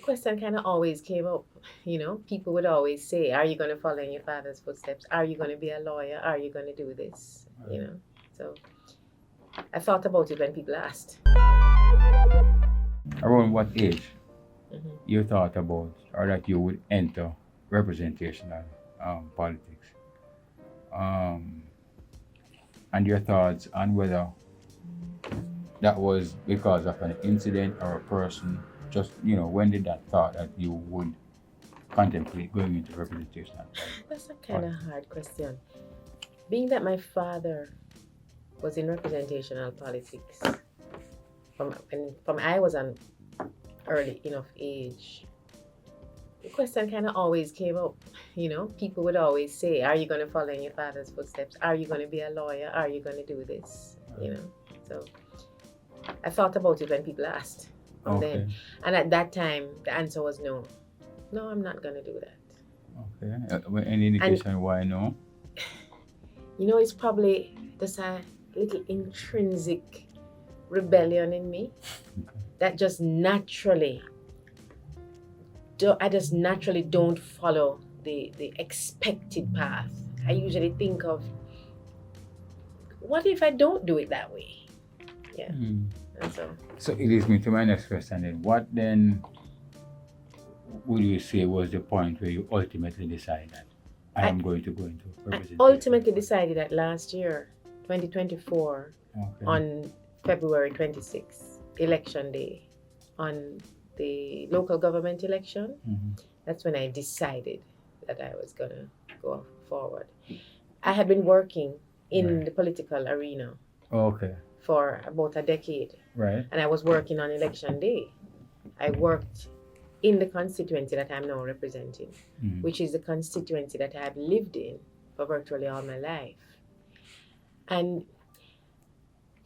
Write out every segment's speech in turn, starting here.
question kind of always came up. People would always say, are you going to follow in your father's footsteps? Are you going to be a lawyer? Are you going to do this? So I thought about it when people asked. Around what age Mhm. you thought about or that you would enter representational politics? And your thoughts on whether that was because of an incident or a person, just, when did that thought that you would contemplate going into representational politics? That's a kind of hard question. Being that my father was in representational politics from I was an early enough age, the question kind of always came up. People would always say, are you going to follow in your father's footsteps? Are you going to be a lawyer? Are you going to do this? So I thought about it when people asked. Okay. And at that time, the answer was no. No, I'm not going to do that. Okay. Any indication why no? It's probably just a little intrinsic rebellion in me that just naturally, I just naturally don't follow the expected path. I usually think of, what if I don't do it that way? Yeah. And So it leads me to my next question then. What then would you say was the point where you ultimately decided that I am going to go into representation? I ultimately decided that last year, 2024, on February 26th, election day, on the local government election, that's when I decided that I was going to go forward. I had been working in the political arena for about a decade. Right. And I was working on election day. I worked in the constituency that I'm now representing, which is the constituency that I've lived in for virtually all my life. And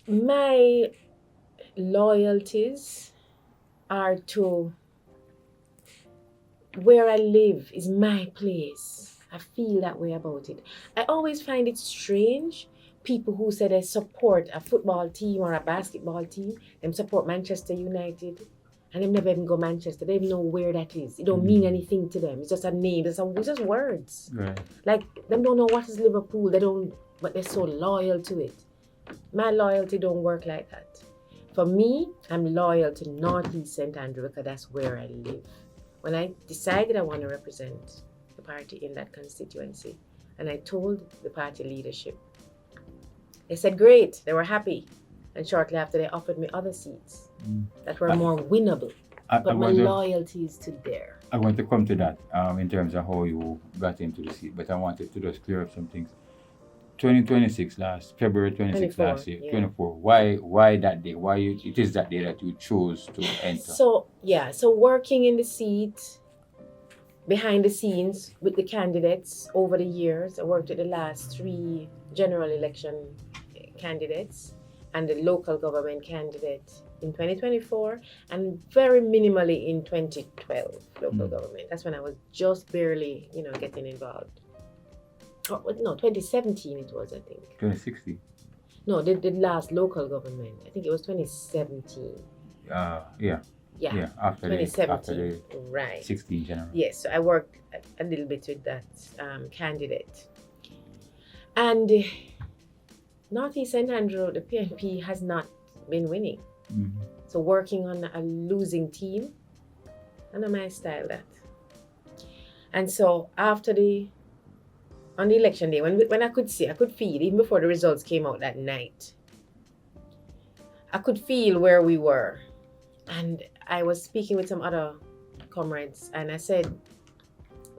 my loyalties are to where I live is my place. I feel that way about it. I always find it strange, people who say they support a football team or a basketball team, them support Manchester United, and them never even go Manchester. They even know where that is. It don't mean anything to them. It's just a name. It's just words. Right. Like, them don't know what is Liverpool. But they're so loyal to it. My loyalty don't work like that. For me, I'm loyal to Northeast St. Andrew because that's where I live. When I decided I want to represent the party in that constituency, and I told the party leadership, they said great, they were happy. And shortly after, they offered me other seats that were more winnable. But my loyalty is to there. I want to come to that in terms of how you got into the seat, but I wanted to just clear up some things. 2026 February 26 last year, 24. Why that day? Why it is that day that you chose to enter? So working in the seat, behind the scenes with the candidates over the years, I worked with the last 3 general election candidates and the local government candidate in 2024 and very minimally in 2012 local government. That's when I was just barely, getting involved. Oh, no, 2017 it was, I think. 2016? No, the last local government. I think it was 2017. Yeah. After 2017. the right. 16 general. Yes, so I worked a little bit with that candidate. And Northeast St. Andrew, the PNP has not been winning. So working on a losing team, I know my style that. And so on the election day, when I could feel, even before the results came out that night, I could feel where we were. And I was speaking with some other comrades, and I said,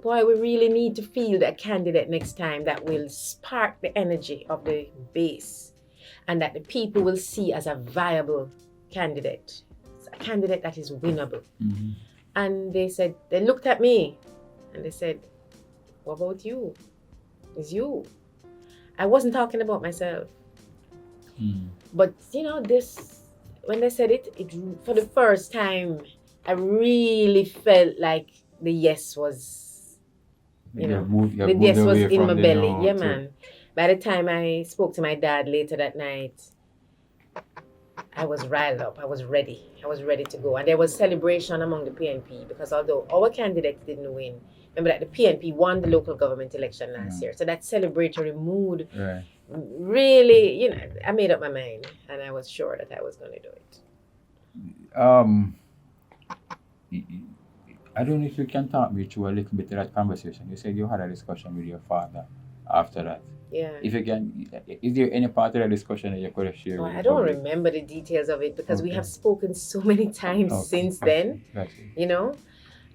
boy, we really need to field a candidate next time that will spark the energy of the base and that the people will see as a viable candidate, a candidate that is winnable. And they looked at me and they said, what about you? It's you. I wasn't talking about myself. But, when they said it for the first time, I really felt like the yes was, the yes was in my belly. Yeah, man. By the time I spoke to my dad later that night, I was riled up. I was ready. I was ready to go. And there was celebration among the PNP because although our candidates didn't win, remember that the PNP won the local government election last year. So that celebratory mood really, you know, I made up my mind and I was sure that I was going to do it. I don't know if you can talk me through a little bit of that conversation. You said you had a discussion with your father after that. Yeah. If you can, is there any part of the discussion that you could have shared with I don't remember the details of it because we have spoken so many times since then, you know,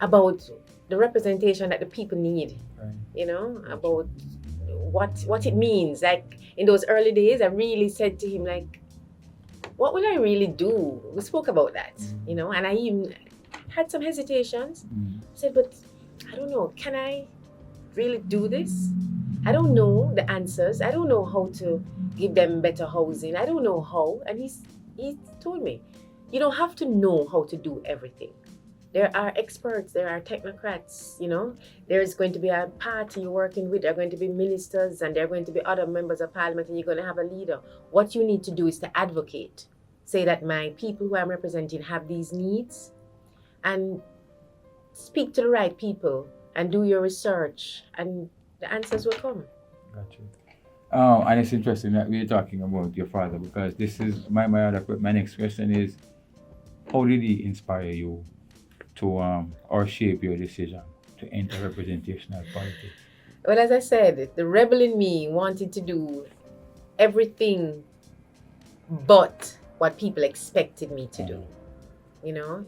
about the representation that the people need, you know, about what it means. Like in those early days, I really said to him, like, what will I really do? We spoke about that, you know, and I even had some hesitations. I said, but I don't know, can I really do this? I don't know the answers. I don't know how to give them better housing. I don't know how. And he told me, you don't have to know how to do everything. There are experts, there are technocrats, you know. There's going to be a party you're working with, there are going to be ministers, and there are going to be other members of parliament, and you're going to have a leader. What you need to do is to advocate. Say that my people who I'm representing have these needs, and speak to the right people, and do your research, and the answers will come. Got you. And it's interesting that we're talking about your father because this is my next question is, how did he inspire you to or shape your decision to enter representational politics? Well, as I said, the rebel in me wanted to do everything but what people expected me to do, you know?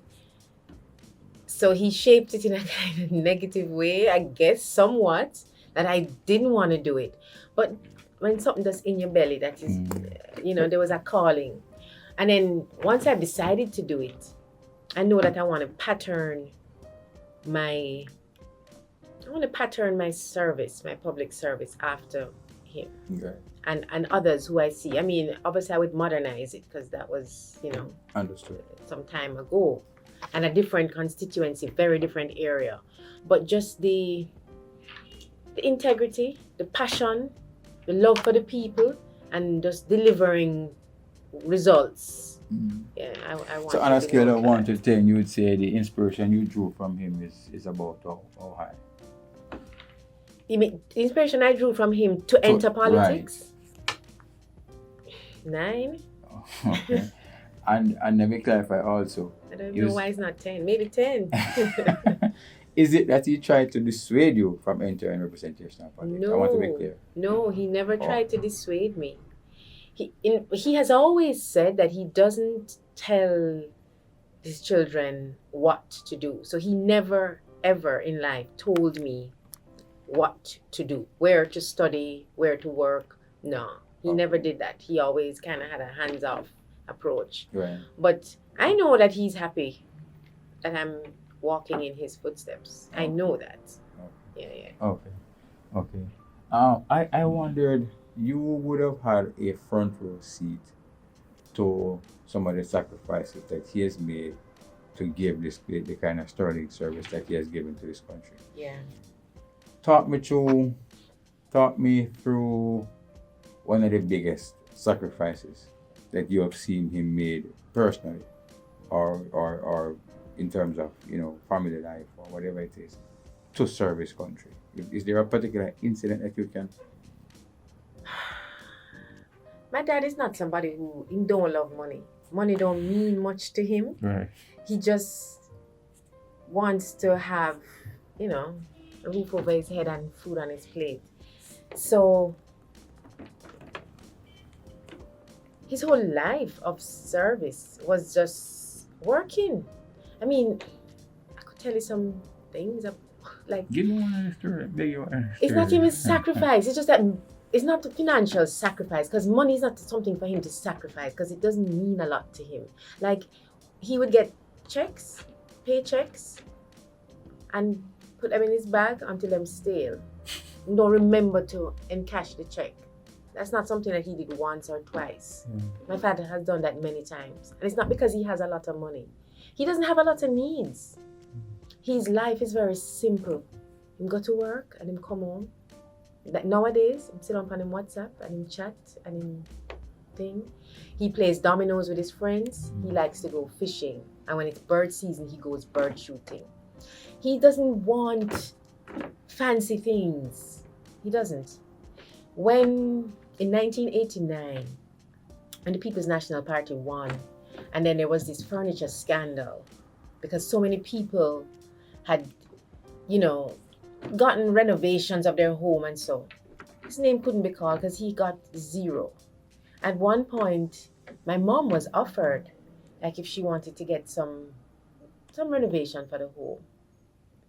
So he shaped it in a kind of negative way, I guess, somewhat, that I didn't want to do it. But when something that's in your belly, that is, you know, there was a calling. And then once I've decided to do it, I know that I want to pattern my service, my public service after him. Okay. And others who I see. I mean, obviously I would modernize it because that was, you know, understood, some time ago. And a different constituency, very different area. But just the integrity, the passion, the love for the people, and just delivering results. Yeah, I want. So on a scale of 1 to 10, you would say the inspiration you drew from him is about how high? You mean the inspiration I drew from him to enter politics? Right. 9. Okay. And let me clarify also. I don't know why it's not 10. Maybe 10. Is it that he tried to dissuade you from entering representational politics? No. I want to be clear. No, he never tried to dissuade me. He has always said that he doesn't tell his children what to do. So he never, ever in life told me what to do, where to study, where to work. No, he never did that. He always kind of had a hands-off approach. Right. But I know that he's happy that I'm walking in his footsteps. I know that. Yeah. Okay. I wondered, you would have had a front row seat to some of the sacrifices that he has made to give the kind of sterling service that he has given to this country. Yeah. Talk me through one of the biggest sacrifices that you have seen him made personally, or in terms of, you know, family life or whatever it is, to serve his country. Is there a particular incident that you can? My dad is not somebody who don't love money. Money don't mean much to him. Right. He just wants to have, you know, a roof over his head and food on his plate. So his whole life of service was just working. I mean, I could tell you some things like. Give me one of the story. It's not even sacrifice. It's just that it's not a financial sacrifice because money is not something for him to sacrifice because it doesn't mean a lot to him. Like he would get paychecks, and put them in his bag until them stale. Don't remember to encash the check. That's not something that he did once or twice. My father has done that many times. And it's not because he has a lot of money. He doesn't have a lot of needs. His life is very simple. He go to work and him come home. That nowadays, him sit on him WhatsApp and him chat and him thing. He plays dominoes with his friends. He likes to go fishing. And when it's bird season, he goes bird shooting. He doesn't want fancy things. He doesn't. When in 1989, when the People's National Party won, and then there was this furniture scandal because so many people had, gotten renovations of their home and so. His name couldn't be called because he got 0. At one point, my mom was offered, like if she wanted to get some renovation for the home.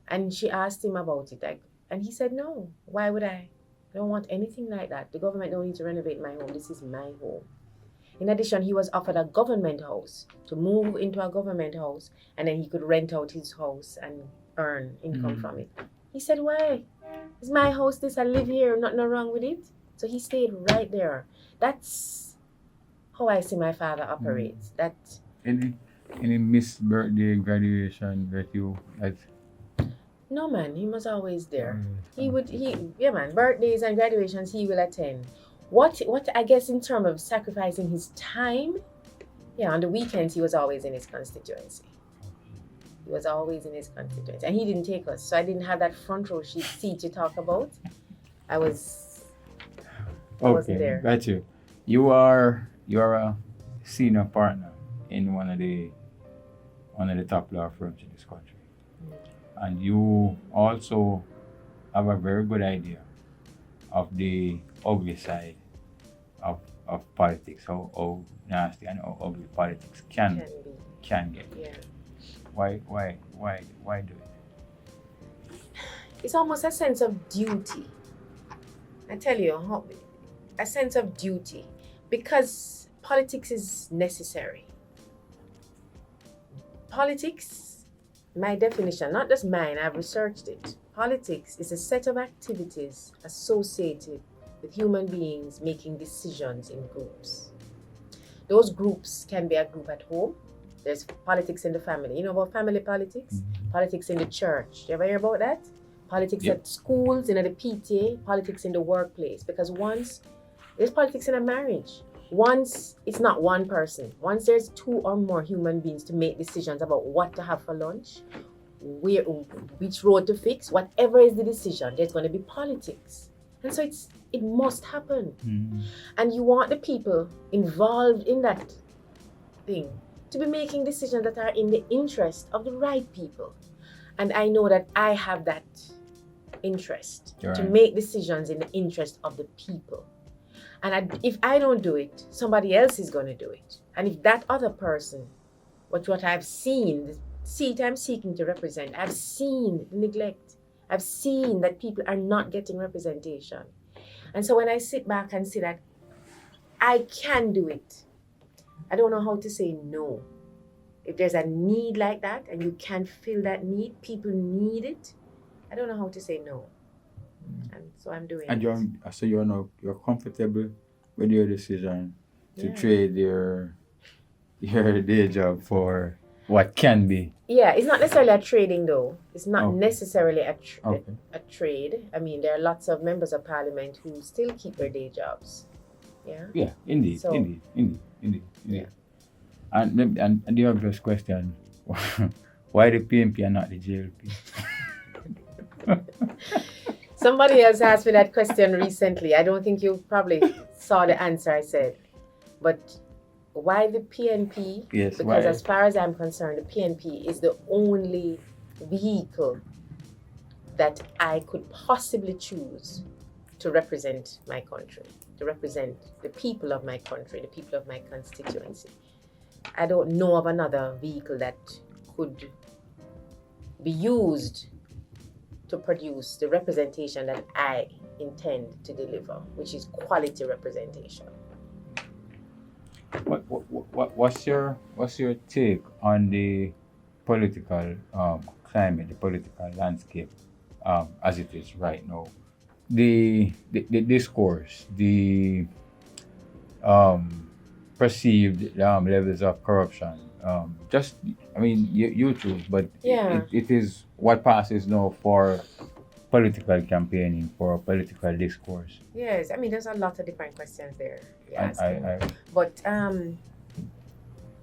And she asked him about it, and he said, no, why would I? I don't want anything like that. The government don't need to renovate my home. This is my home. In addition, he was offered a government house to move into a government house, and then he could rent out his house and earn income from it. He said, why? It's my house, I live here, nothing wrong with it. So he stayed right there. That's how I see my father operates. That any missed birthday, graduation that you had? No man, he was always there. Birthdays and graduations he will attend. What I guess in terms of sacrificing his time, on the weekends he was always in his constituency. And he didn't take us, so I didn't have that front row seat to talk about. I wasn't there. Got you. You are a senior partner in one of the top law firms in this country. And you also have a very good idea of the ugly side of politics, how nasty and how ugly politics can get. Yeah. Why do it? It's almost a sense of duty. I tell you, a sense of duty, because politics is necessary. Politics, my definition, not just mine, I've researched it. Politics is a set of activities associated with human beings making decisions in groups. Those groups can be a group at home. There's politics in the family. You know about family politics? Mm-hmm. Politics in the church. You ever hear about that? Politics at schools, the PTA, politics in the workplace. Because once there's politics in a marriage, once it's not one person, once there's 2 or more human beings to make decisions about what to have for lunch, which road to fix, whatever is the decision, there's going to be politics. And so it must happen. Mm-hmm. And you want the people involved in that thing to be making decisions that are in the interest of the right people. And I know that I have that interest to make decisions in the interest of the people. And if I don't do it, somebody else is going to do it. And if that other person, what I've seen, the seat I'm seeking to represent, I've seen the neglect. I've seen that people are not getting representation. And so when I sit back and see that I can do it, I don't know how to say no. If there's a need like that and you can't fill that need, people need it, I don't know how to say no. And so I'm doing it. So you're comfortable with your decision to trade your day job for what can be? Yeah, it's not necessarily a trading though. It's not necessarily a trade. I mean, there are lots of members of parliament who still keep their day jobs. Yeah. Yeah, indeed. Yeah. And the obvious question, why the PNP and not the JLP? Somebody else asked me that question recently. I don't think you probably saw the answer I said. But why the PNP? Yes, because as far as I'm concerned, the PNP is the only vehicle that I could possibly choose to represent my country, to represent the people of my country, the people of my constituency. I don't know of another vehicle that could be used to produce the representation that I intend to deliver, which is quality representation. What's your take on the political climate, the political landscape as it is right now? The discourse, the perceived levels of corruption. You choose, but it is what passes now for political campaigning for political discourse? Yes, I mean, there's a lot of different questions there. Yes, I but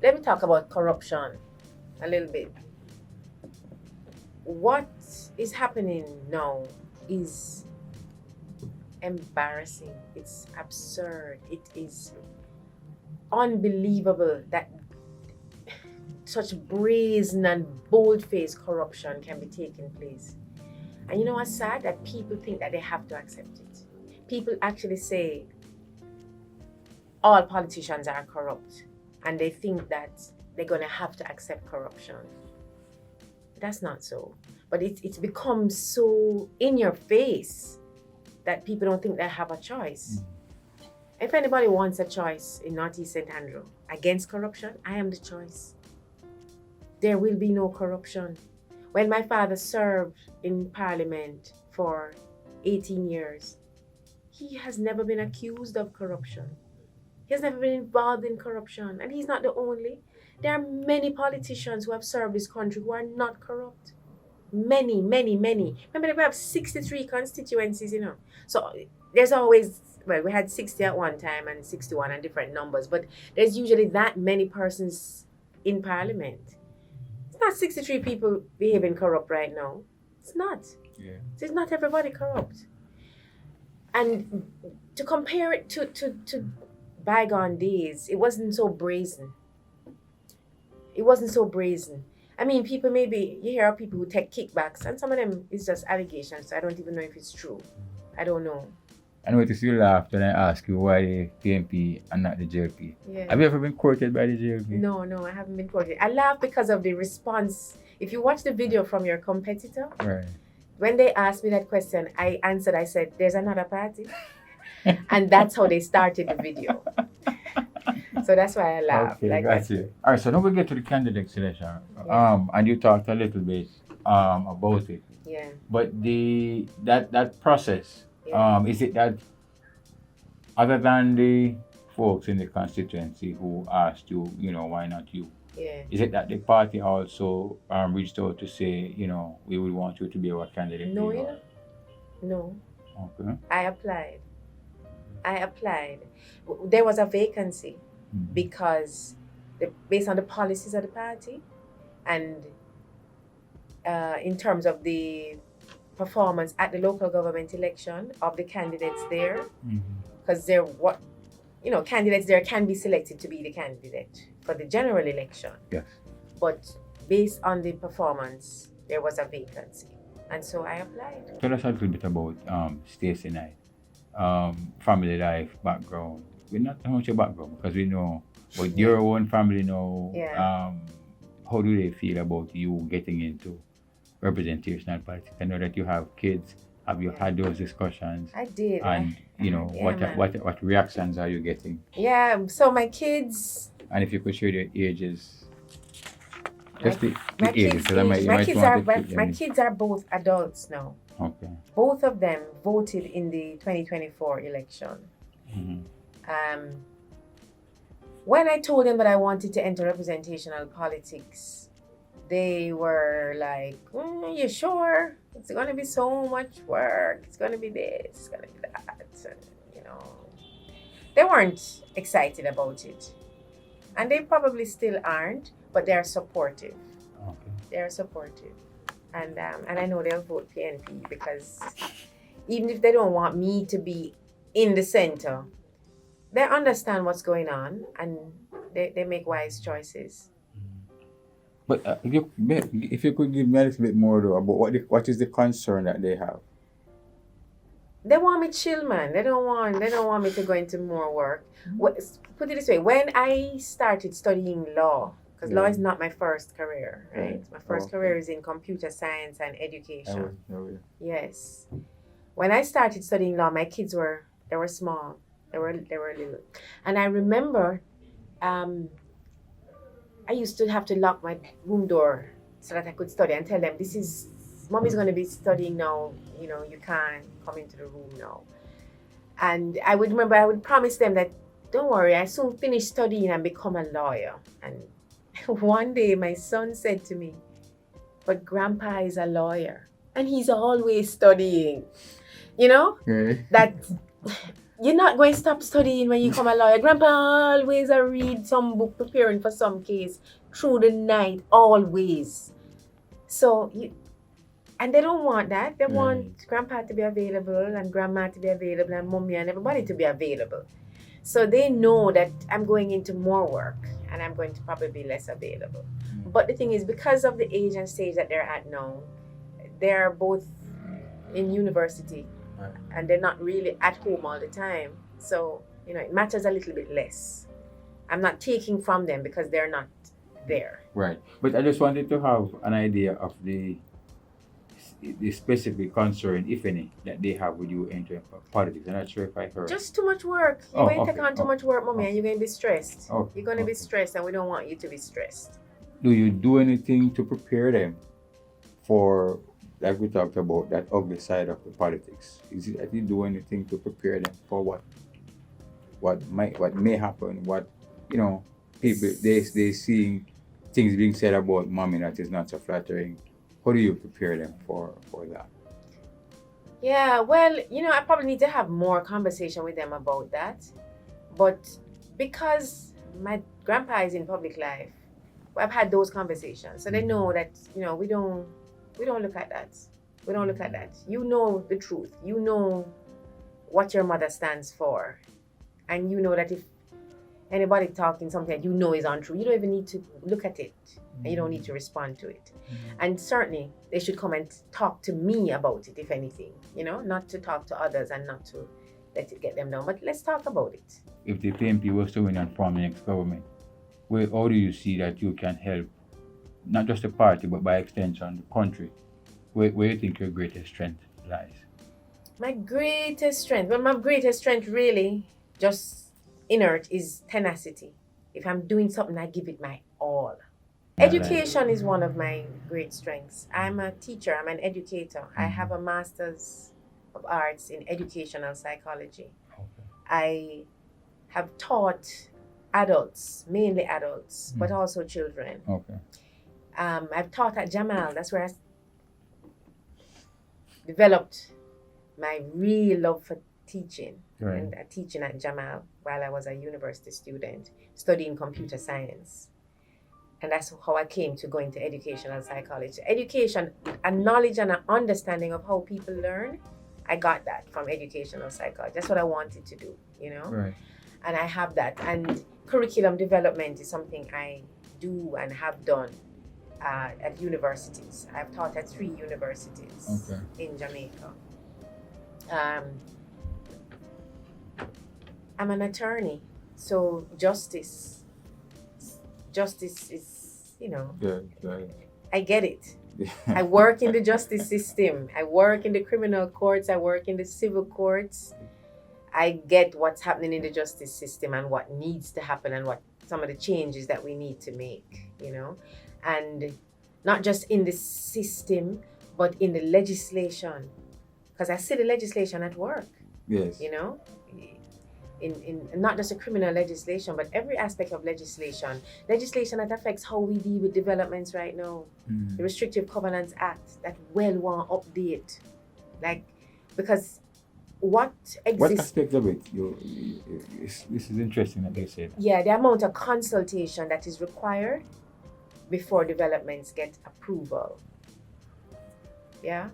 let me talk about corruption a little bit. What is happening now is embarrassing. It's absurd. It is unbelievable that such brazen and bold-faced corruption can be taking place. And you know what's sad? That people think that they have to accept it. People actually say all politicians are corrupt, and they think that they're going to have to accept corruption. That's not so. But it's become so in your face that people don't think they have a choice. If anybody wants a choice in Northeast St. Andrew against corruption, I am the choice. There will be no corruption. When my father served in Parliament for 18 years, he has never been accused of corruption. He has never been involved in corruption, and he's not the only. There are many politicians who have served this country who are not corrupt. Many. Remember, we have 63 constituencies, So there's always, well, we had 60 at one time and 61 and different numbers, but there's usually that many persons in Parliament. It's not 63 people behaving corrupt right now. It's not. Yeah. It's not everybody corrupt. And to compare it to bygone days, it wasn't so brazen. I mean, people you hear of people who take kickbacks, and some of them is just allegations, so I don't even know if it's true. I don't know. I noticed you laughed when I asked you why the PNP and not the JLP. Yeah. Have you ever been courted by the JLP? No, I haven't been courted. I laugh because of the response. If you watch the video from your competitor, right. When they asked me that question, I answered, I said, there's another party. And that's how they started the video. So that's why I laugh. Okay, got you. All right, so now we get to the candidate selection. Yeah. And you talked a little bit about it. Yeah. But that process, yeah. Is it that other than the folks in the constituency who asked you, why not you? Yeah. Is it that the party also reached out to say, we would want you to be our candidate? No, No. Okay. I applied. There was a vacancy because based on the policies of the party and in terms of the performance at the local government election of the candidates there, because candidates there can be selected to be the candidate for the general election. Yes. But based on the performance, there was a vacancy. And so I applied. Tell us a little bit about Stacey Knight. Family life, background. We're not how much your background because we know, but your own family know. Yeah. How do they feel about you getting into representational politics? I know that you have kids. Have you had those discussions? I did. And what reactions are you getting? Yeah. So my kids. And if you could share their ages. My kids are both adults now. Okay. Both of them voted in the 2024 election. When I told them that I wanted to enter representational politics, they were like, you sure? It's going to be so much work. It's going to be this, it's going to be that. They weren't excited about it. And they probably still aren't, but they're supportive. Okay. They're supportive. And I know they'll vote PNP because even if they don't want me to be in the center, they understand what's going on and they make wise choices. But if you could give me a little bit more though about what is the concern that they have? They want me chill, man. They don't want me to go into more work. Put it this way: when I started studying law, because law is not my first career, right? My first career is in computer science and education. Yes. When I started studying law, my kids were small. They were little, and I remember, I used to have to lock my room door so that I could study and tell them, Mommy's going to be studying now. You can't come into the room now. And I would promise them that, don't worry, I soon finish studying and become a lawyer. And one day my son said to me, but Grandpa is a lawyer. and he's always studying. You know? Okay. That you're not going to stop studying when you become a lawyer. Grandpa always read some book preparing for some case through the night, always. So and they don't want that. They want grandpa to be available and grandma to be available and mommy and everybody to be available. So they know that I'm going into more work and I'm going to probably be less available. But the thing is, because of the age and stage that they're at now, they're both in university and they're not really at home all the time. So, it matters a little bit less. I'm not taking from them because they're not there. Right. But I just wanted to have an idea of the specific concern, if any, that they have with you in terms of politics. I'm not sure if I heard. Just too much work. You're going to take on too much work, mommy, and you're going to be stressed. You're going to be stressed, and we don't want you to be stressed. Do you do anything to prepare them for, like we talked about, that ugly side of the politics? Are you do anything to prepare them for what may happen? What people they seeing things being said about mommy that is not so flattering. How do you prepare them for that? Yeah, well, I probably need to have more conversation with them about that. But because my grandpa is in public life, I've had those conversations. So they know that, we don't look at that. We don't look at that. You know the truth. You know what your mother stands for. And you know that if anybody talking something that you know is untrue, you don't even need to look at it. And you don't need to respond to it. And certainly they should come and talk to me about it, if anything, not to talk to others and not to let it get them down, but let's talk about it. If the PNP was to win and form the next government, how do you see that you can help not just the party but by extension the country? Where do you think your greatest strength lies? My greatest strength really just inert is tenacity. If I'm doing something, I give it my all. Education is one of my great strengths. I'm a teacher, I'm an educator. I have a master's of arts in educational psychology. I have taught adults, mainly adults, but also children. I've taught at Jamal. That's where I developed my real love for teaching. And teaching at Jamal while I was a university student, studying computer science. And that's how I came to go into educational psychology. Education, a knowledge and an understanding of how people learn, I got that from educational psychology. That's what I wanted to do, Right. And I have that. And curriculum development is something I do and have done at universities. I've taught at 3 universities in Jamaica. I'm an attorney, so justice is, I get it. I work in the justice system. I work in the criminal courts. I work in the civil courts. I get what's happening in the justice system and what needs to happen and what some of the changes that we need to make, and not just in the system, but in the legislation, because I see the legislation at work. Yes. In not just a criminal legislation, but every aspect of legislation that affects how we deal with developments right now. The Restrictive Covenants Act that want update, because what aspect of it? This is interesting that you say that. Yeah, the amount of consultation that is required before developments get approval. Yeah.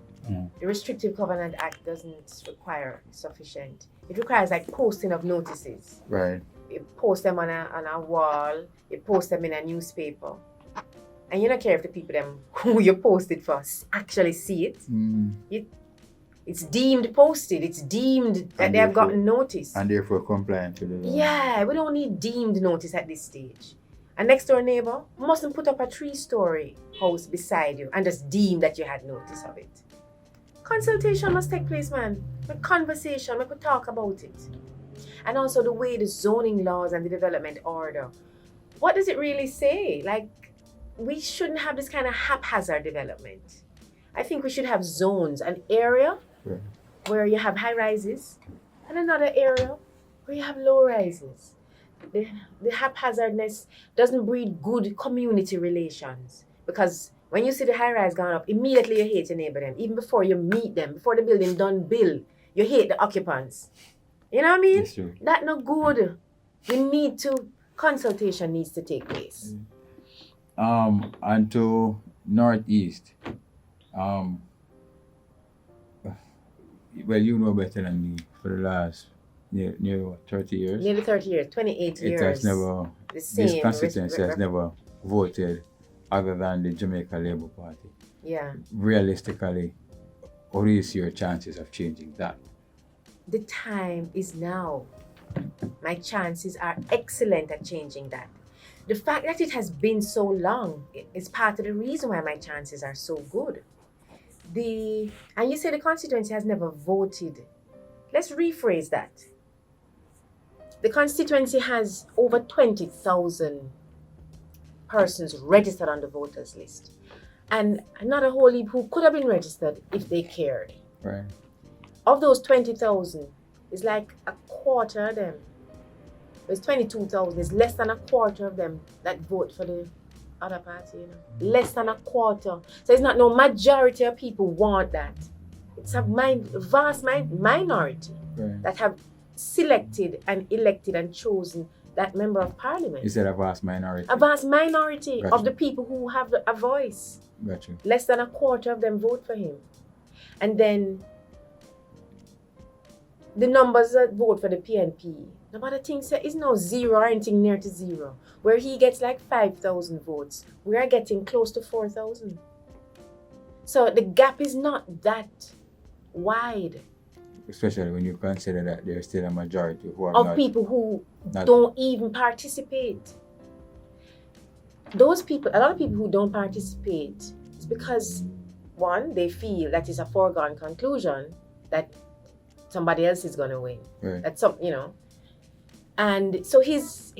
The Restrictive Covenant Act doesn't require sufficient. It requires posting of notices. Right. You post them on a wall. You post them in a newspaper, and you don't care if the people who you posted for actually see it. It's deemed posted. It's deemed that they have gotten notice, and therefore compliant with the law. Yeah, we don't need deemed notice at this stage. A next door neighbor mustn't put up a 3-story house beside you and just deem that you had notice of it. Consultation must take place, man. With conversation, we could talk about it. And also the way the zoning laws and the development order. What does it really say? We shouldn't have this kind of haphazard development. I think we should have zones, an area where you have high rises and another area where you have low rises. The haphazardness doesn't breed good community relations, because When you see the high rise going up, immediately you hate your neighbor them. Even before you meet them, before the building done build, you hate the occupants. You know what I mean? That's true. That not good. Consultation needs to take place. And to Northeast, well, you know better than me for the last nearly 30 years. Nearly 30 years, 28 years. It has never, this constituency has never voted other than the Jamaica Labour Party. Yeah. Realistically, what do you see your chances of changing that? The time is now. My chances are excellent at changing that. The fact that it has been so long is part of the reason why my chances are so good. And you say the constituency has never voted. Let's rephrase that. The constituency has over 20,000 persons registered on the voters list. And not a whole heap who could have been registered if they cared. Right. Of those 20,000, it's like a quarter of them. It's 22,000. It's less than a quarter of them that vote for the other party, you know. Less than a quarter. So it's not no majority of people want that. It's a vast minority that have selected and elected and chosen that member of parliament. Is it a vast minority? A vast minority Gotcha. of the people who have a voice. Gotcha. Less than a quarter of them vote for him. And then the numbers that vote for the PNP, nobody thinks that it's no zero or anything near to zero. Where he gets like 5,000 votes, we are getting close to 4,000. So the gap is not that wide. Especially when you consider that there's still a majority who are of people who don't even participate. Those people, a lot of people who don't participate, it's because, one, they feel that it's a foregone conclusion that somebody else is going to win. Right. That's some, you know. And so his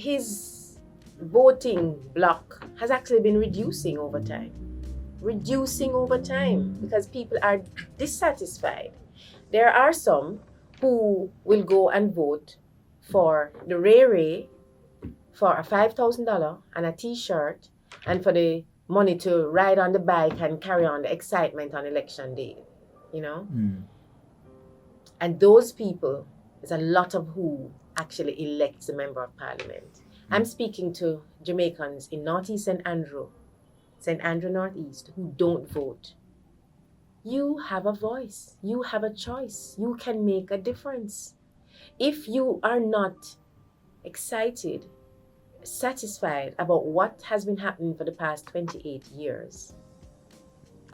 voting block has actually been reducing over time. Because people are dissatisfied. There are some who will go and vote for the Ray for a $5,000 and a t-shirt and for the money to ride on the bike and carry on the excitement on election day, you know? Mm. And those people, there's a lot of who actually elects a member of parliament. I'm speaking to Jamaicans in Northeast St. Andrew Northeast, who don't vote. You have a voice. You have a choice. You can make a difference. If you are not excited, satisfied about what has been happening for the past 28 years,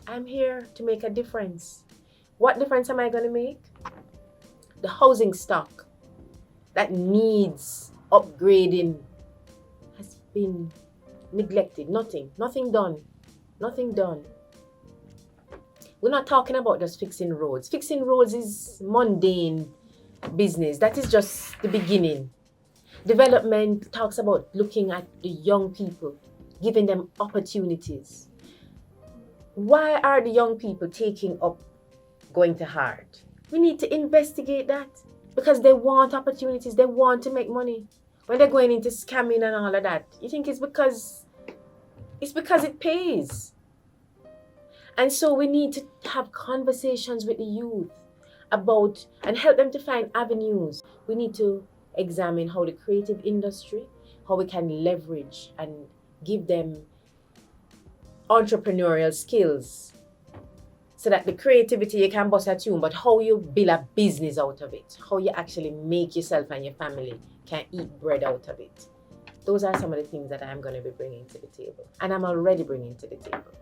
I'm here to make a difference. What difference am I going to make? The housing stock that needs upgrading has been neglected. Nothing done. We're not talking about just fixing roads. Fixing roads is mundane business. That is just the beginning. Development talks about looking at the young people, giving them opportunities. Why are the young people taking up going to hard? We need to investigate that because they want opportunities. They want to make money. When they're going into scamming and all of that, you think it's because it pays. And so we need to have conversations with the youth about and help them to find avenues. We need to examine how the creative industry, how we can leverage and give them entrepreneurial skills so that the creativity, you can bust a tune, but how you build a business out of it, how you actually make yourself and your family can eat bread out of it. Those are some of the things that I'm going to be bringing to the table, and I'm already bringing to the table.